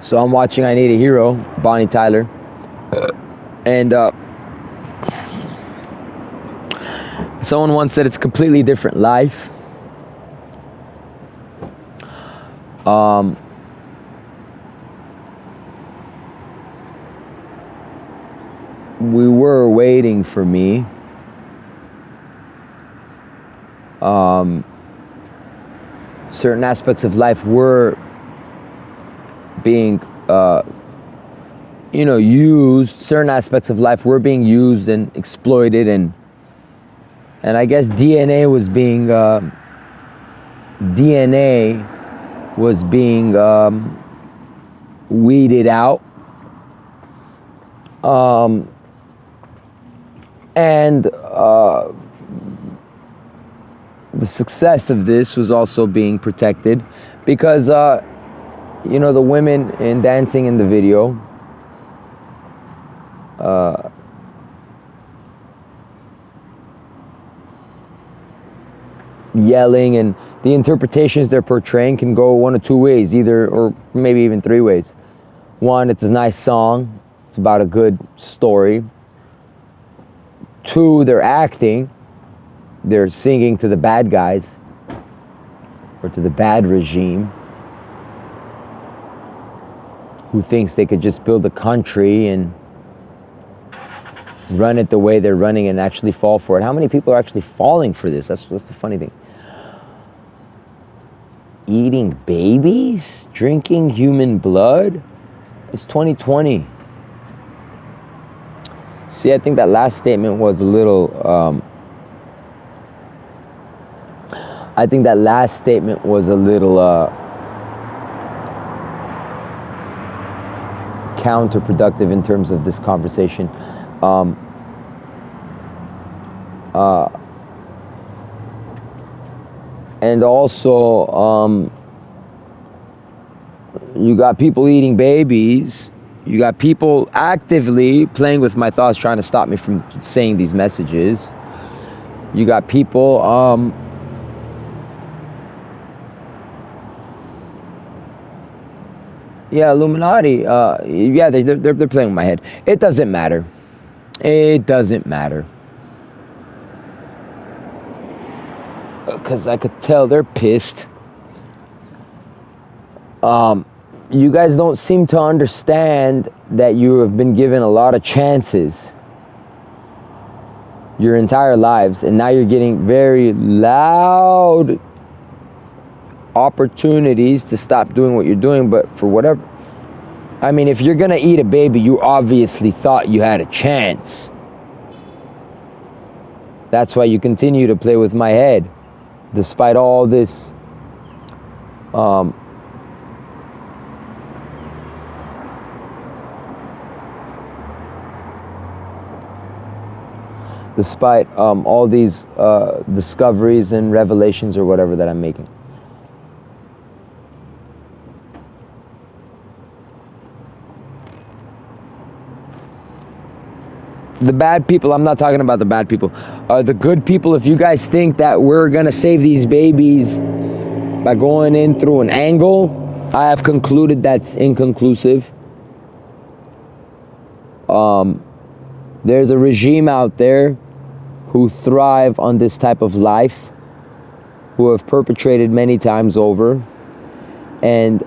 So I'm watching I Need a Hero, Bonnie Tyler. And someone once said it's a completely different life. We were waiting for me. Certain aspects of life were being, used. Certain aspects of life were being used and exploited, and I guess DNA was being weeded out. And the success of this was also being protected because, the women in dancing in the video, yelling, and the interpretations they're portraying can go one of two ways, either, or maybe even three ways. One, it's a nice song. It's about a good story. Two, they're acting. They're singing to the bad guys or to the bad regime who thinks they could just build a country and run it the way they're running and actually fall for it. How many people are actually falling for this? That's the funny thing. Eating babies? Drinking human blood? It's 2020. See, I think that last statement was a little, counterproductive in terms of this conversation. And also, you got people eating babies. You got people actively playing with my thoughts, trying to stop me from saying these messages. You got people, Illuminati. They're playing with my head. It doesn't matter. It doesn't matter. Because I could tell they're pissed. You guys don't seem to understand that you have been given a lot of chances your entire lives, and now you're getting very loud opportunities to stop doing what you're doing, but for whatever. I mean, if you're gonna eat a baby, you obviously thought you had a chance. That's why you continue to play with my head, despite all this despite all these discoveries and revelations or whatever that I'm making. The bad people, I'm not talking about the bad people. The good people, if you guys think that we're gonna save these babies by going in through an angle, I have concluded that's inconclusive. There's a regime out there who thrive on this type of life, who have perpetrated many times over, and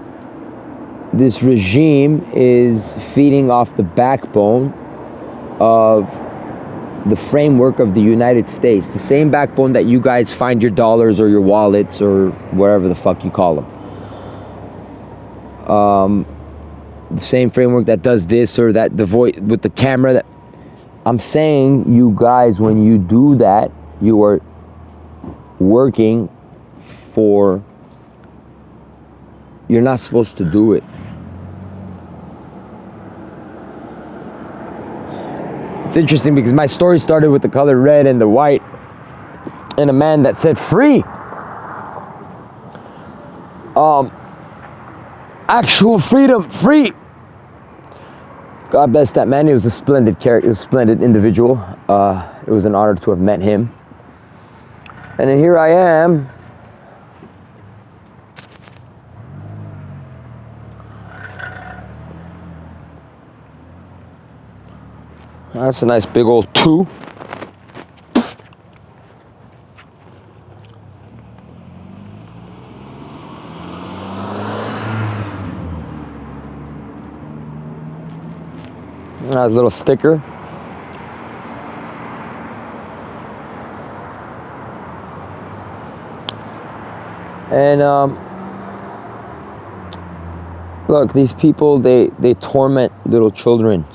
this regime is feeding off the backbone of the framework of the United States, the same backbone that you guys find your dollars or your wallets or whatever the fuck you call them. The same framework that does this or that, the voice with the camera. That I'm saying, you guys, when you do that, you are working for, you're not supposed to do it. It's interesting because my story started with the color red and the white and a man that said free. Actual freedom, free. God bless that man. He was a splendid character, he was a splendid individual. It was an honor to have met him. And then here I am, That's a nice big old 2. Nice little sticker. And look, these people, they torment little children.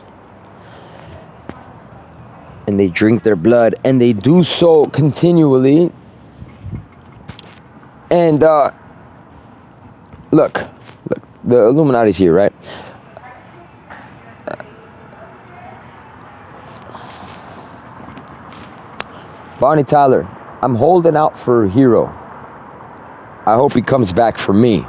And they drink their blood. And they do so continually. And look, the Illuminati's here, right? Bonnie Tyler, I'm holding out for a hero. I hope he comes back for me.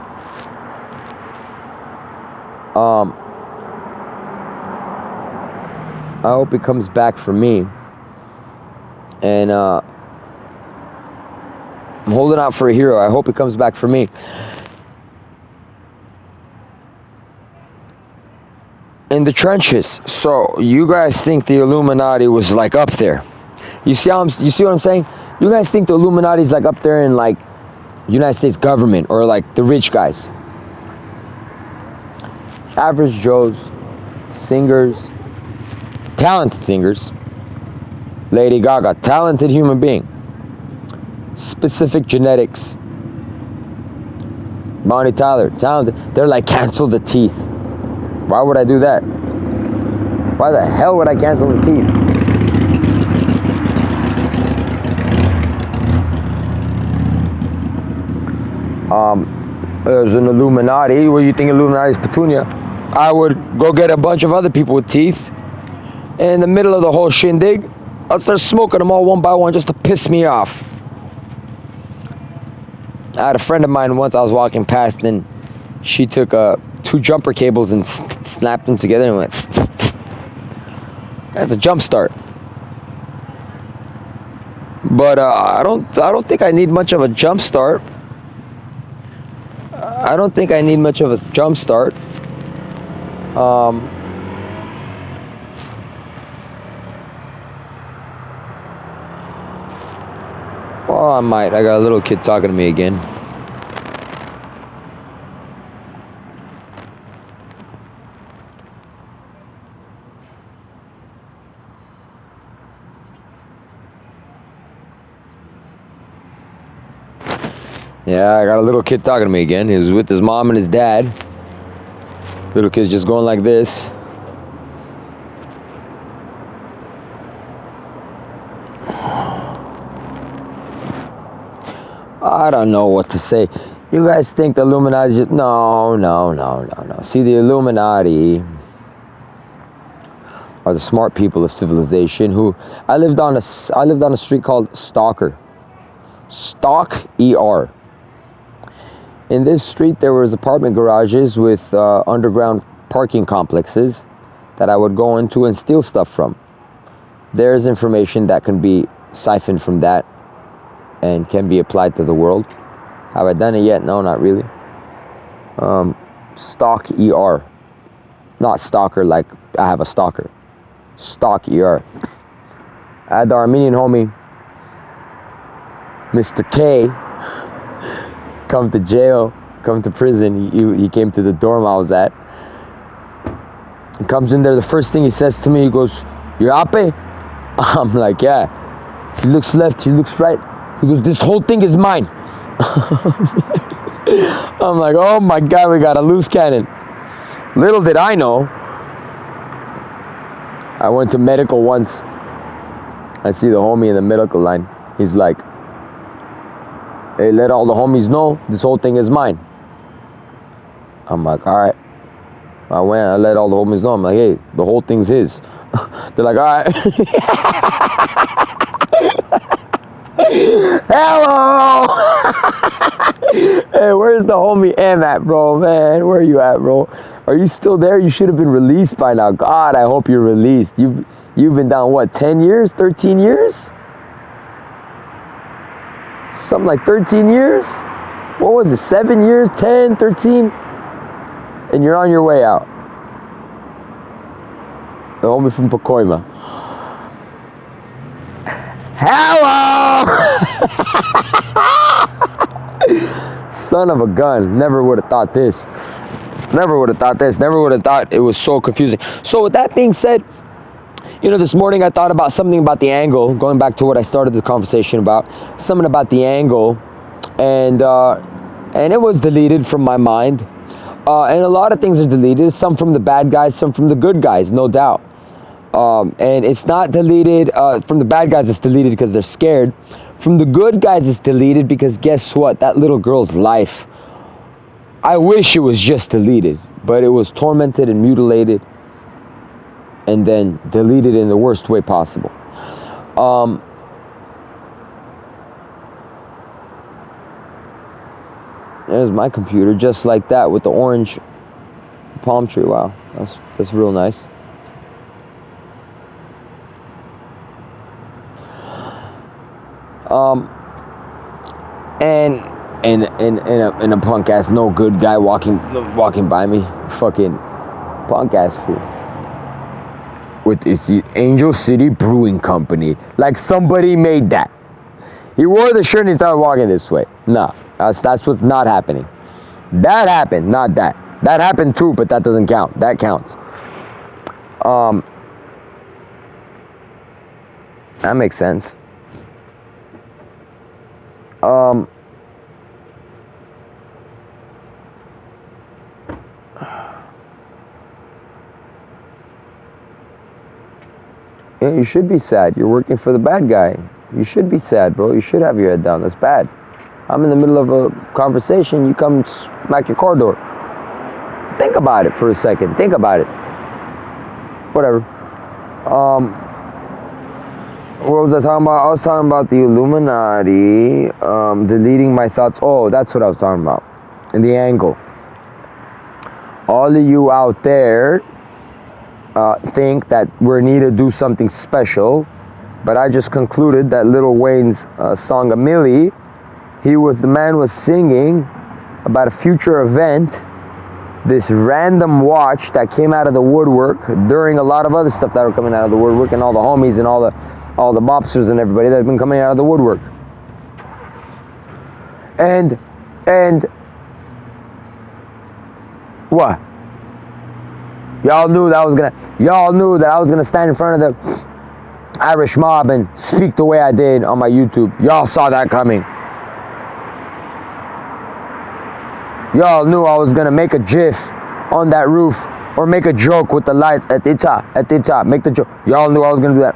I hope he comes back for me. And I'm holding out for a hero. I hope he comes back for me. In the trenches. So you guys think the Illuminati was like up there? You see what I'm saying? You guys think the Illuminati's like up there in like United States government or like the rich guys? Average Joes, singers, talented singers. Lady Gaga, talented human being. Specific genetics. Bonnie Tyler, talented. They're like, cancel the teeth. Why would I do that? Why the hell would I cancel the teeth? There's an Illuminati. What do you think Illuminati is? Petunia. I would go get a bunch of other people with teeth. And in the middle of the whole shindig, I'd start smoking them all one by one just to piss me off. I had a friend of mine once, I was walking past and she took 2 jumper cables and snapped them together and went. That's a jump start. But I don't think I need much of a jump start. I don't think I need much of a jump start. Well, I might. I got a little kid talking to me again. Yeah, I got a little kid talking to me again. He was with his mom and his dad. Little kid's just going like this. I don't know what to say. You guys think the Illuminati just... No. See, the Illuminati are the smart people of civilization who... I lived on a street called Stalker. Stalk, E-R. In this street, there was apartment garages with underground parking complexes that I would go into and steal stuff from. There's information that can be siphoned from that and can be applied to the world. Have I done it yet? No, not really. Stalk, E-R. Not stalker like I have a stalker. Stalk, E-R. I had the Armenian homie, Mr. K, come to jail, come to prison. He came to the dorm I was at. He comes in there, the first thing he says to me, he goes, "You're Ape?" I'm like, "Yeah." He looks left, he looks right. He goes, "This whole thing is mine." I'm like, oh my God, we got a loose cannon. Little did I know, I went to medical once. I see the homie in the medical line. He's like, "Hey, let all the homies know this whole thing is mine." I'm like, all right. I went, I let all the homies know. I'm like, "Hey, the whole thing's his." They're like, all right. Hello. Hey, where's the homie M at, bro, man? Where are you at, bro? Are you still there? You should have been released by now. God, I hope you're released. You've been down, what, 10 years, 13 years? Something like 13 years? What was it, 7 years, 10, 13? And you're on your way out. The homie from Pacoima. Hello! Son of a gun. Never would have thought this. Never would have thought this. Never would have thought it was so confusing. So with that being said, this morning I thought about something about the angle, going back to what I started the conversation about, something about the angle, and it was deleted from my mind. And a lot of things are deleted, some from the bad guys, some from the good guys, no doubt. And it's not deleted, from the bad guys it's deleted because they're scared. From the good guys it's deleted because guess what? That little girl's life, I wish it was just deleted, but it was tormented and mutilated and then deleted in the worst way possible. There's my computer, just like that, with the orange palm tree. Wow, that's real nice. And a punk ass no good guy walking by me, fucking punk ass fool. It's the Angel City Brewing Company. Like somebody made that. He wore the shirt and he started walking this way. No, that's what's not happening. That happened, not that. That happened too, but that doesn't count. That counts. That makes sense. Yeah, you should be sad. You're working for the bad guy. You should be sad, bro. You should have your head down. That's bad. I'm in the middle of a conversation. You come smack your car door. Think about it for a second. Think about it. Whatever. What was I talking about? I was talking about the Illuminati, deleting my thoughts. Oh, that's what I was talking about. And the angle. All of you out there think that we need to do something special, but I just concluded that Lil Wayne's song "A Milli," the man was singing about a future event, this random watch that came out of the woodwork during a lot of other stuff that were coming out of the woodwork, and all the homies and all the mobsters and everybody that's been coming out of the woodwork. And what? Y'all knew that I was gonna stand in front of the Irish mob and speak the way I did on my YouTube. Y'all saw that coming. Y'all knew I was gonna make a GIF on that roof or make a joke with the lights at the top, make the joke. Y'all knew I was gonna do that.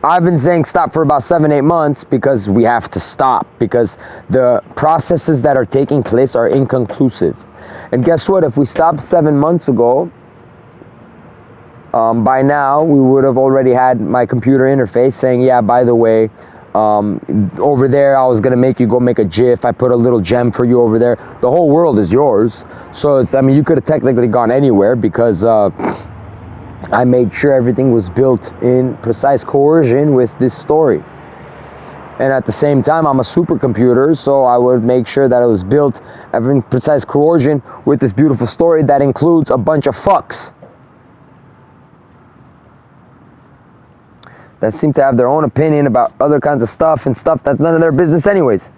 I've been saying stop for about 7-8 months because we have to stop, because the processes that are taking place are inconclusive. And guess what? If we stopped 7 months ago, by now we would have already had my computer interface saying, yeah, by the way, over there I was gonna make you go make a GIF. I put a little gem for you over there. The whole world is yours. So you could have technically gone anywhere because I made sure everything was built in precise coercion with this story. And at the same time, I'm a supercomputer, so I would make sure that it was built in precise coercion with this beautiful story that includes a bunch of fucks that seem to have their own opinion about other kinds of stuff and stuff that's none of their business anyways.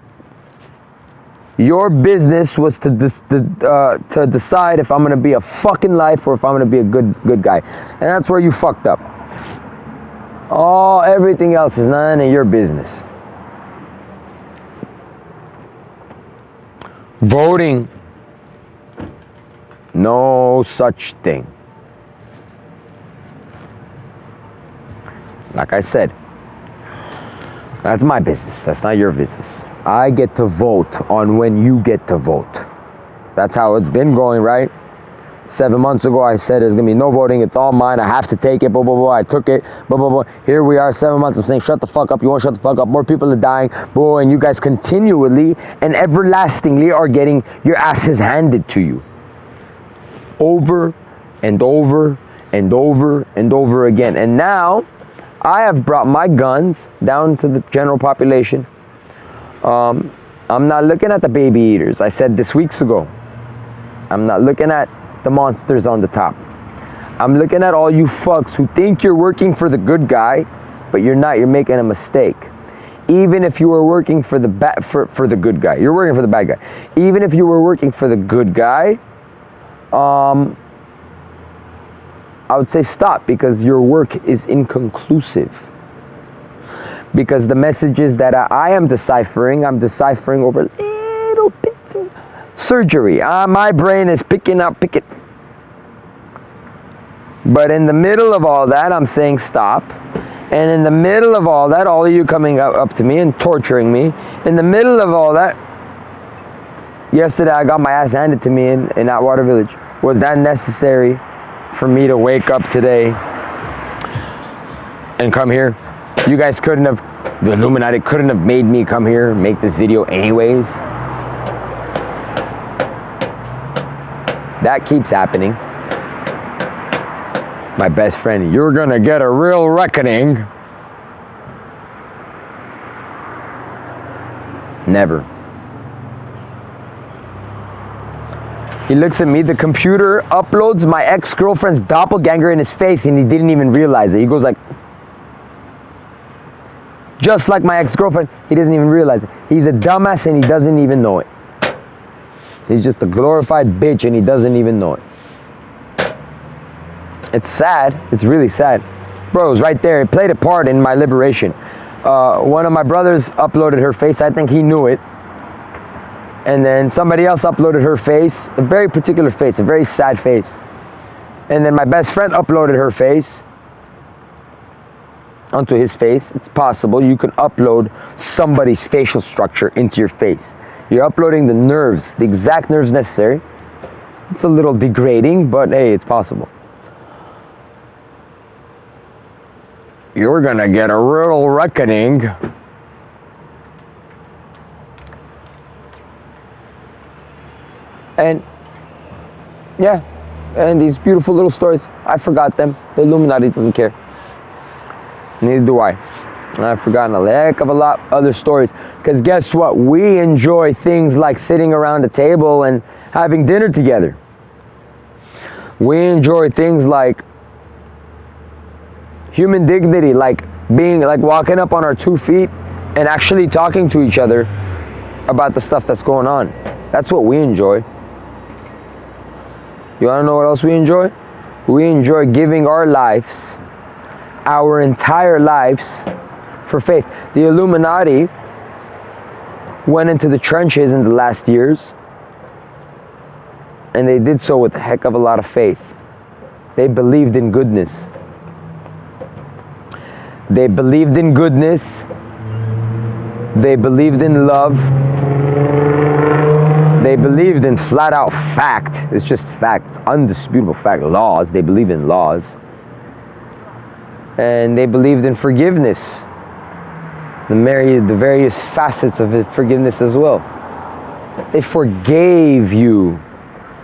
Your business was to decide if I'm gonna be a fucking life or if I'm gonna be a good guy, and that's where you fucked up. Everything else is none of your business. Voting, no such thing. Like I said, that's my business. That's not your business. I get to vote on when you get to vote. That's how it's been going, right? 7 months ago, I said there's gonna be no voting. It's all mine. I have to take it. Blah, blah, blah. I took it. Blah, blah, blah. Here we are, 7 months. I'm saying, shut the fuck up. You won't shut the fuck up. More people are dying. Blah, and you guys continually and everlastingly are getting your asses handed to you. Over and over and over and over again. And now, I have brought my guns down to the general population. I'm not looking at the baby eaters. I said this weeks ago. I'm not looking at the monsters on the top. I'm looking at all you fucks who think you're working for the good guy, but you're not. You're making a mistake. Even if you were working for the for the good guy, you're working for the bad guy. Even if you were working for the good guy, I would say stop, because your work is inconclusive. Because the messages that I am deciphering, I'm deciphering over little bits of surgery. My brain is picking up. But in the middle of all that, I'm saying stop. And in the middle of all that, all of you coming up to me and torturing me, in the middle of all that, yesterday I got my ass handed to me in Atwater Village. Was that necessary for me to wake up today and come here? You guys couldn't have, the Illuminati couldn't have made me come here and make this video anyways. That keeps happening. My best friend, you're gonna get a real reckoning. Never. He looks at me, the computer uploads my ex-girlfriend's doppelganger in his face and he didn't even realize it. He goes like, just like my ex-girlfriend, he doesn't even realize it. He's a dumbass and he doesn't even know it. He's just a glorified bitch and he doesn't even know it. It's sad. It's really sad. Bro, it was right there. It played a part in my liberation. One of my brothers uploaded her face. I think he knew it. And then somebody else uploaded her face. A very particular face. A very sad face. And then my best friend uploaded her face onto his face. It's possible. You can upload somebody's facial structure into your face. You're uploading the nerves, the exact nerves necessary. It's a little degrading, but hey, it's possible. You're gonna get a real reckoning. And yeah, and these beautiful little stories, I forgot them. The Illuminati doesn't care. Neither do I. And I've forgotten a heck of a lot other stories. Because guess what? We enjoy things like sitting around a table and having dinner together. We enjoy things like human dignity, like being, like walking up on our 2 feet and actually talking to each other about the stuff that's going on. That's what we enjoy. You wanna know what else we enjoy? We enjoy giving our lives, our entire lives, for faith. The Illuminati went into the trenches in the last years, and they did so with a heck of a lot of faith. They believed in goodness. They believed in goodness. They believed in love. They believed in flat out fact. It's just facts, undisputable fact, laws. They believed in laws. And they believed in forgiveness. The various facets of forgiveness as well. They forgave you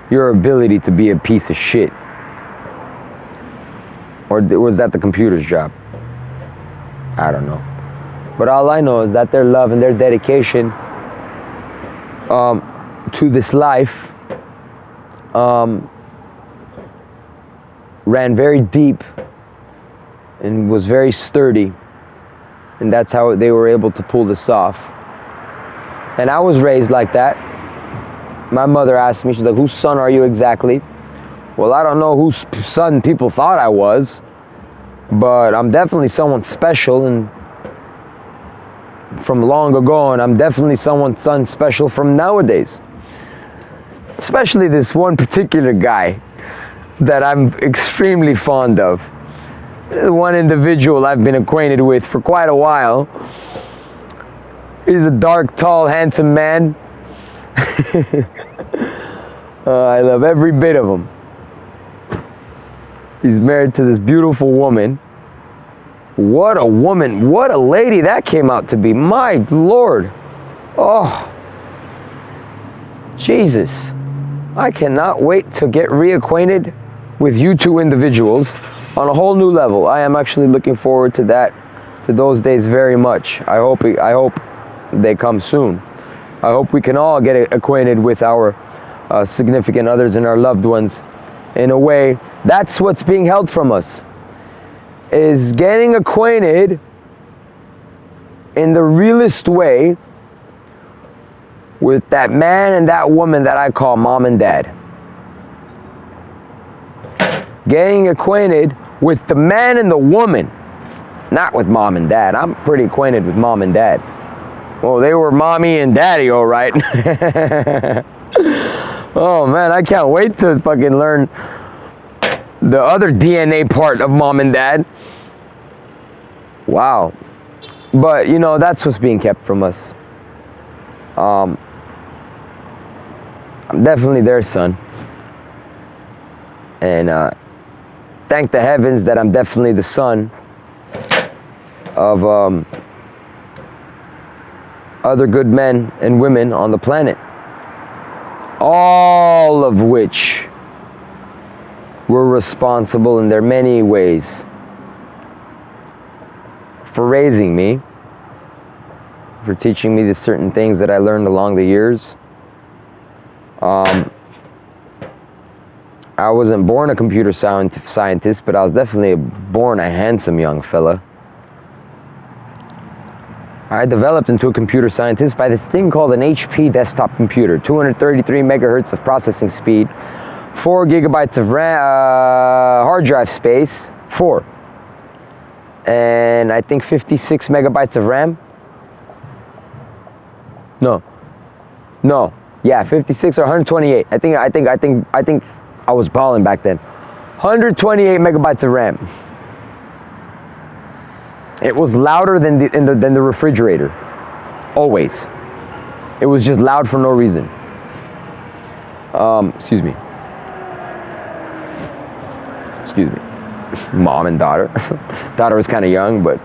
your ability to be a piece of shit. Or was that the computer's job? I don't know. But all I know is that their love and their dedication to this life ran very deep and was very sturdy. And that's how they were able to pull this off. And I was raised like that. My mother asked me, she's like, whose son are you exactly? Well, I don't know whose son people thought I was, but I'm definitely someone special and from long ago, and I'm definitely someone's son special from nowadays. Especially this one particular guy that I'm extremely fond of. One individual I've been acquainted with for quite a while. He's a dark, tall, handsome man. I love every bit of him. He's married to this beautiful woman. What a woman, what a lady that came out to be. My Lord. Oh, Jesus. I cannot wait to get reacquainted with you two individuals on a whole new level. I am actually looking forward to that, to those days very much. I hope they come soon. I hope we can all get acquainted with our significant others and our loved ones in a way. That's what's being held from us, is getting acquainted in the realest way with that man and that woman that I call mom and dad. Getting acquainted with the man and the woman, not with mom and dad. I'm pretty acquainted with mom and dad. Well, they were mommy and daddy, all right. Oh man, I can't wait to fucking learn the other DNA part of mom and dad. Wow. But, you know, that's what's being kept from us. I'm definitely their son. And thank the heavens that I'm definitely the son of other good men and women on the planet. All of which were responsible in their many ways for raising me, for teaching me the certain things that I learned along the years. I wasn't born a computer scientist, but I was definitely born a handsome young fella. I developed into a computer scientist by this thing called an HP desktop computer, 233 megahertz of processing speed, 4 gigabytes of RAM, hard drive space, 4. And I think 56 megabytes of RAM. No. Yeah, 56 or 128. I think I was balling back then. 128 megabytes of RAM. It was louder than the refrigerator. Always. It was just loud for no reason. Excuse me. Mom and daughter. Daughter was kind of young, but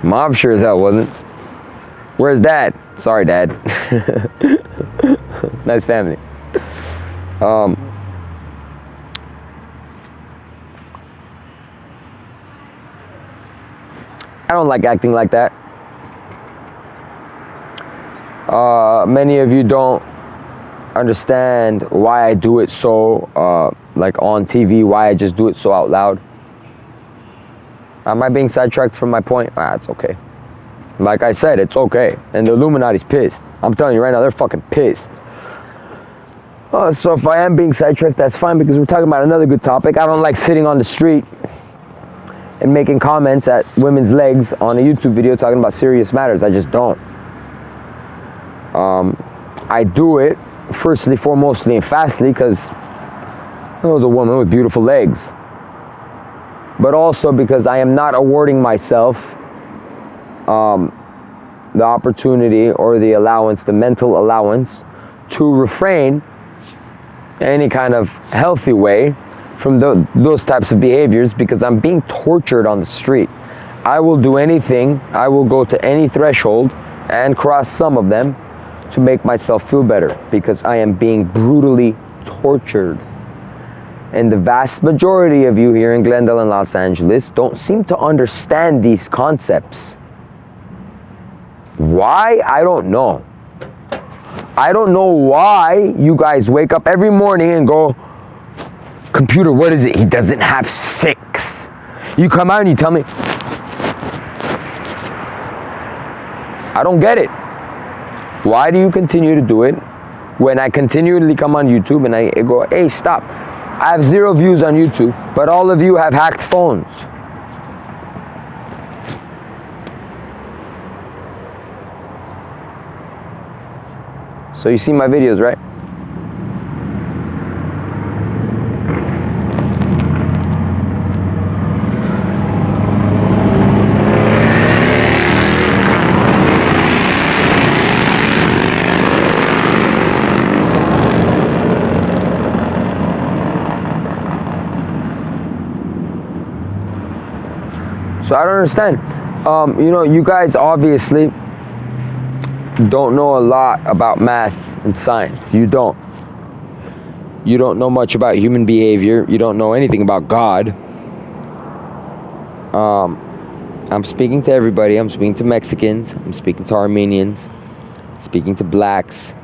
mom sure as hell wasn't. Where's dad? Sorry, dad. Nice family. I don't like acting like that. Many of you don't understand why I do it so, like on TV, why I just do it so out loud. Am I being sidetracked from my point? It's okay. Like I said, it's okay. And the Illuminati's pissed. I'm telling you right now, they're fucking pissed. So if I am being sidetracked, that's fine, because we're talking about another good topic. I don't like sitting on the street and making comments at women's legs on a YouTube video talking about serious matters. I just don't. I do it, firstly, foremostly, and fastly, because I was a woman with beautiful legs. But also because I am not awarding myself the opportunity or the allowance, the mental allowance, to refrain in any kind of healthy way from those types of behaviors, because I'm being tortured on the street. I will do anything, I will go to any threshold and cross some of them to make myself feel better, because I am being brutally tortured. And the vast majority of you here in Glendale and Los Angeles don't seem to understand these concepts. Why? I don't know. I don't know why you guys wake up every morning and go, computer, what is it? He doesn't have 6. You come out and you tell me. I don't get it. Why do you continue to do it when I continually come on YouTube and I go, hey, stop. I have 0 views on YouTube, but all of you have hacked phones. So you see my videos, right? So I don't understand. You know, you guys obviously don't know a lot about math and science. You don't. You don't know much about human behavior. You don't know anything about God. I'm speaking to everybody. I'm speaking to Mexicans. I'm speaking to Armenians. Speaking to blacks.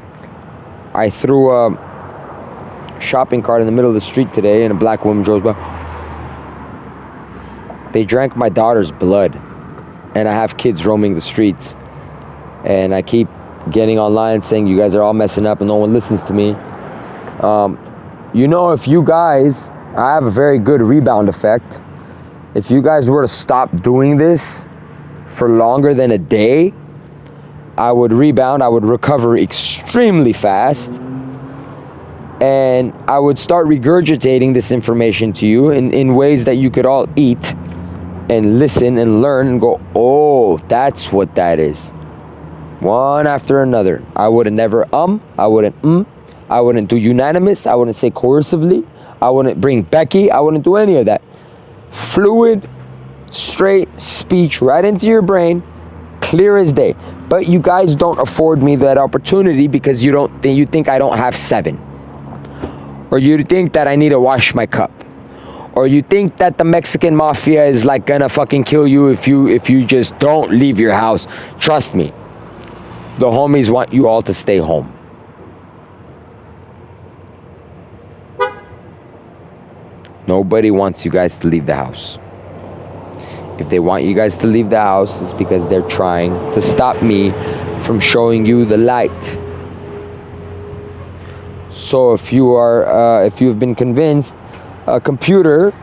I threw a shopping cart in the middle of the street today, and a black woman drove by. They drank my daughter's blood, and I have kids roaming the streets, and I keep getting online saying you guys are all messing up and no one listens to me. If you guys, I have a very good rebound effect. If you guys were to stop doing this for longer than a day, I would rebound, I would recover extremely fast, and I would start regurgitating this information to you in ways that you could all eat and listen and learn and go, oh, that's what that is. One after another. I wouldn't never I wouldn't I wouldn't do unanimous, I wouldn't say coercively, I wouldn't bring Becky, I wouldn't do any of that. Fluid, straight speech right into your brain, clear as day. But you guys don't afford me that opportunity because you think I don't have 7. Or you think that I need to wash my cup. Or you think that the Mexican mafia is like gonna fucking kill you if you just don't leave your house. Trust me. The homies want you all to stay home. Nobody wants you guys to leave the house. If they want you guys to leave the house, it's because they're trying to stop me from showing you the light. So if you've been convinced, a computer,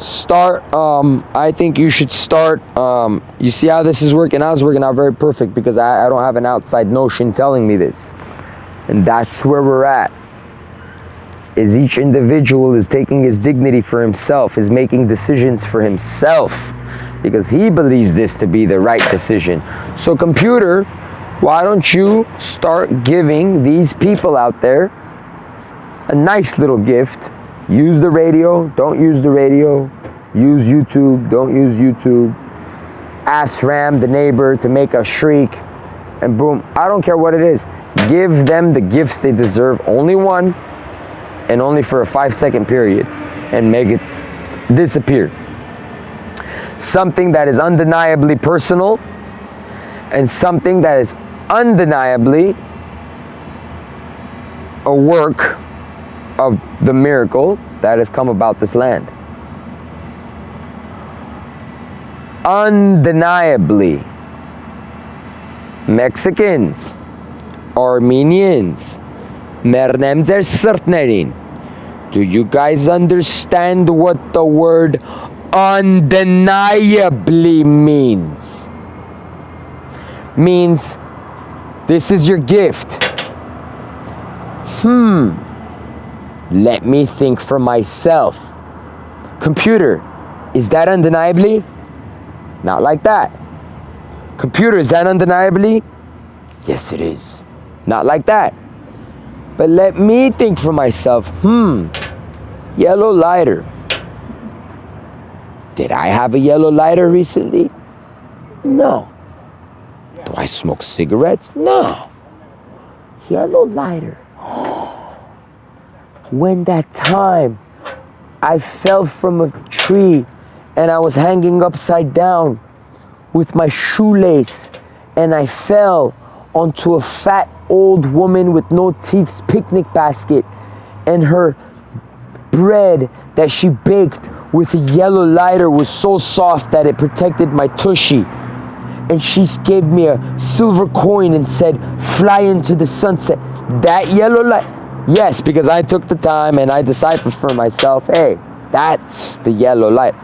I think you should start, you see how this is working out? It's working out very perfect because I don't have an outside notion telling me this. And that's where we're at. Is each individual is taking his dignity for himself, is making decisions for himself because he believes this to be the right decision. So computer, why don't you start giving these people out there a nice little gift? Use the radio, don't use the radio. Use YouTube, don't use YouTube. Ass ram the neighbor to make a shriek, and boom, I don't care what it is. Give them the gifts they deserve, only one, and only for a 5-second period, and make it disappear. Something that is undeniably personal, and something that is undeniably a work of the miracle that has come about this land. Undeniably, Mexicans, Armenians, Mernemzer Sirtnerin. Do you guys understand what the word undeniably means? Means this is your gift. Let me think for myself. Computer, is that undeniably? Not like that. Computer, is that undeniably? Yes, it is. Not like that. But let me think for myself. Yellow lighter. Did I have a yellow lighter recently? No. Do I smoke cigarettes? No. Yellow lighter. When that time I fell from a tree and I was hanging upside down with my shoelace and I fell onto a fat old woman with no teeth's picnic basket, and her bread that she baked with a yellow lighter was so soft that it protected my tushy, and she gave me a silver coin and said, "Fly into the sunset." That yellow light, yes, because I took the time and I deciphered for myself, hey, that's the yellow light.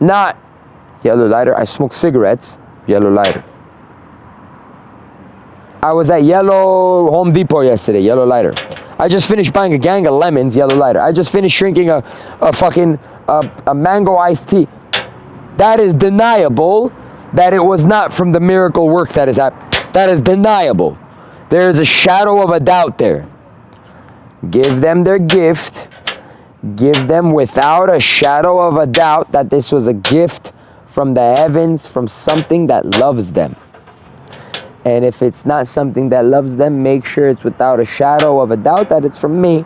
Not yellow lighter. I smoke cigarettes, yellow lighter. I was at Yellow Home Depot yesterday, yellow lighter. I just finished buying a gang of lemons, yellow lighter. I just finished drinking a mango iced tea. That is deniable that it was not from the miracle work that is happening. That is deniable. There is a shadow of a doubt there. Give them their gift. Give them without a shadow of a doubt that this was a gift from the heavens, from something that loves them. And if it's not something that loves them, make sure it's without a shadow of a doubt that it's from me.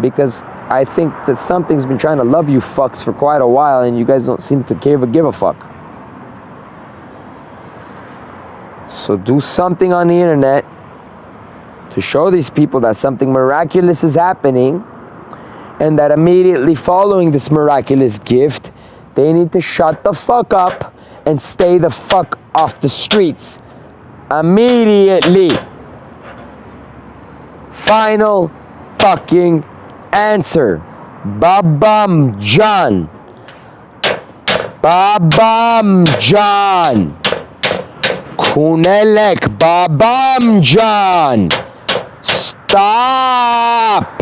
Because I think that something's been trying to love you fucks for quite a while and you guys don't seem to give a fuck. So do something on the internet to show these people that something miraculous is happening, and that immediately following this miraculous gift, they need to shut the fuck up and stay the fuck off the streets. Immediately. Final fucking answer. Babam John. Babam John. Kunelek Babam John. Stop.